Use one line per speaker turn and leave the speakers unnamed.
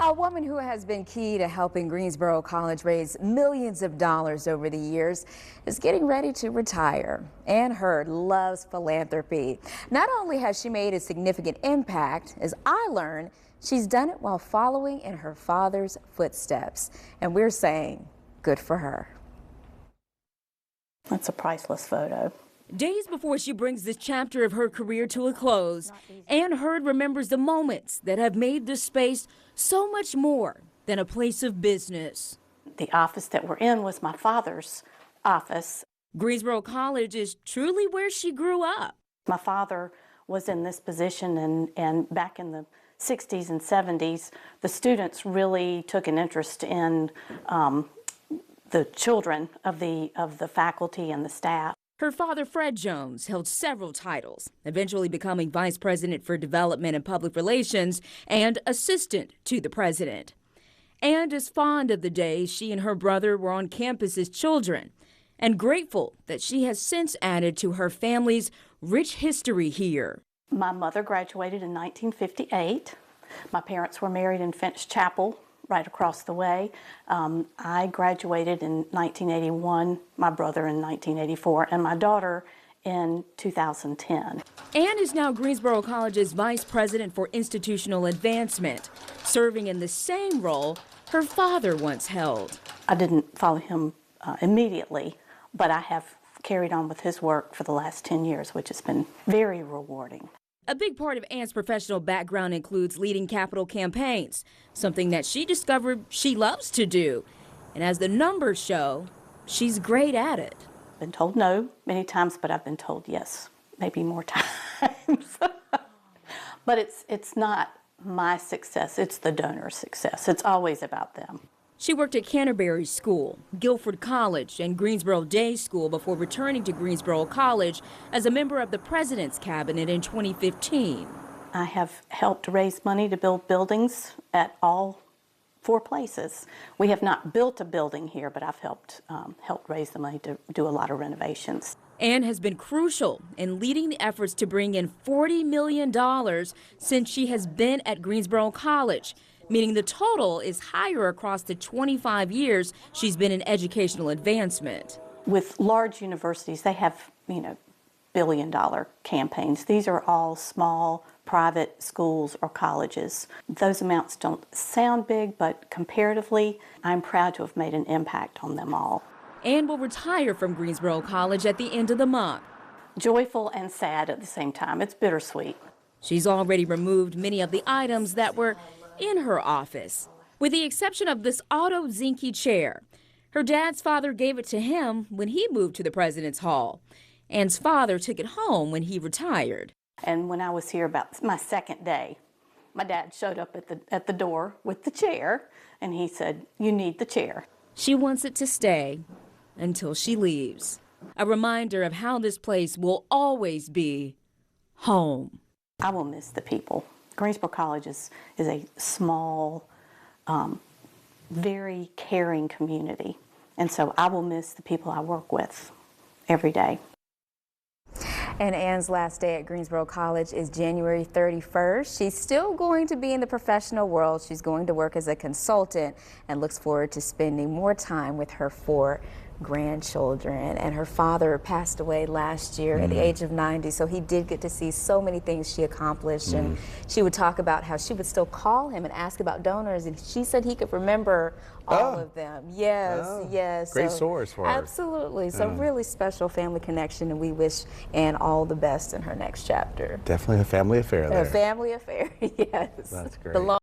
A woman who has been key to helping Greensboro College raise millions of dollars over the years is getting ready to retire. Ann Hurd loves philanthropy. Not only has she made a significant impact, as I learned, she's done it while following in her father's footsteps. And we're saying, good for her.
That's a priceless photo.
Days before she brings this chapter of her career to a close, Ann Hurd remembers the moments that have made this space so much more than a place of business.
The office that we're in was my father's office.
Greensboro College is truly where she grew up.
My father was in this position, and back in the 60s and 70s, the students really took an interest in the children of the faculty and the staff.
Her father, Fred Jones, held several titles, eventually becoming Vice President for Development and Public Relations and Assistant to the President. And is fond of the days she and her brother were on campus as children, and grateful that she has since added to her family's rich history here.
My mother graduated in 1958. My parents were married in Finch Chapel, right across the way. I graduated in 1981, my brother in 1984, and my daughter in 2010.
Ann is now Greensboro College's Vice President for Institutional Advancement, serving in the same role her father once held.
I didn't follow him immediately, but I have carried on with his work for the last 10 years, which has been very rewarding.
A big part of Ann's professional background includes leading capital campaigns, something that she discovered she loves to do. And as the numbers show, she's great at it.
I've been told no many times, but I've been told yes, maybe more times. But it's not my success, it's the donor's success. It's always about them.
She worked at Canterbury School, Guilford College, and Greensboro Day School before returning to Greensboro College as a member of the President's Cabinet in 2015.
I have helped raise money to build buildings at all 4 places. We have not built a building here, but I've helped raise the money to do a lot of renovations.
Ann has been crucial in leading the efforts to bring in $40 million since she has been at Greensboro College, meaning the total is higher across the 25 years she's been in educational advancement.
With large universities, they have, billion-dollar campaigns. These are all small private schools or colleges. Those amounts don't sound big, but comparatively, I'm proud to have made an impact on them all.
Ann will retire from Greensboro College at the end of the month.
Joyful and sad at the same time. It's bittersweet.
She's already removed many of the items that were in her office, with the exception of this Otto Zinke chair. Her dad's father gave it to him when he moved to the President's Hall. Ann's father took it home when he retired.
And when I was here about my second day, my dad showed up at the door with the chair, and he said, "You need the chair."
She wants it to stay until she leaves. A reminder of how this place will always be home.
I will miss the people. Greensboro College is a small, very caring community, and so I will miss the people I work with every day.
And Ann's last day at Greensboro College is January 31st. She's still going to be in the professional world. She's going to work as a consultant and looks forward to spending more time with her 4 grandchildren. And her father passed away last year at the age of 90, so he did get to see so many things she accomplished. And she would talk about how she would still call him and ask about donors, and she said he could remember all of them. Yes.
Great source for her.
Absolutely. So really special family connection, and we wish Ann all the best in her next chapter.
Definitely a family affair there.
A family affair, yes.
That's great.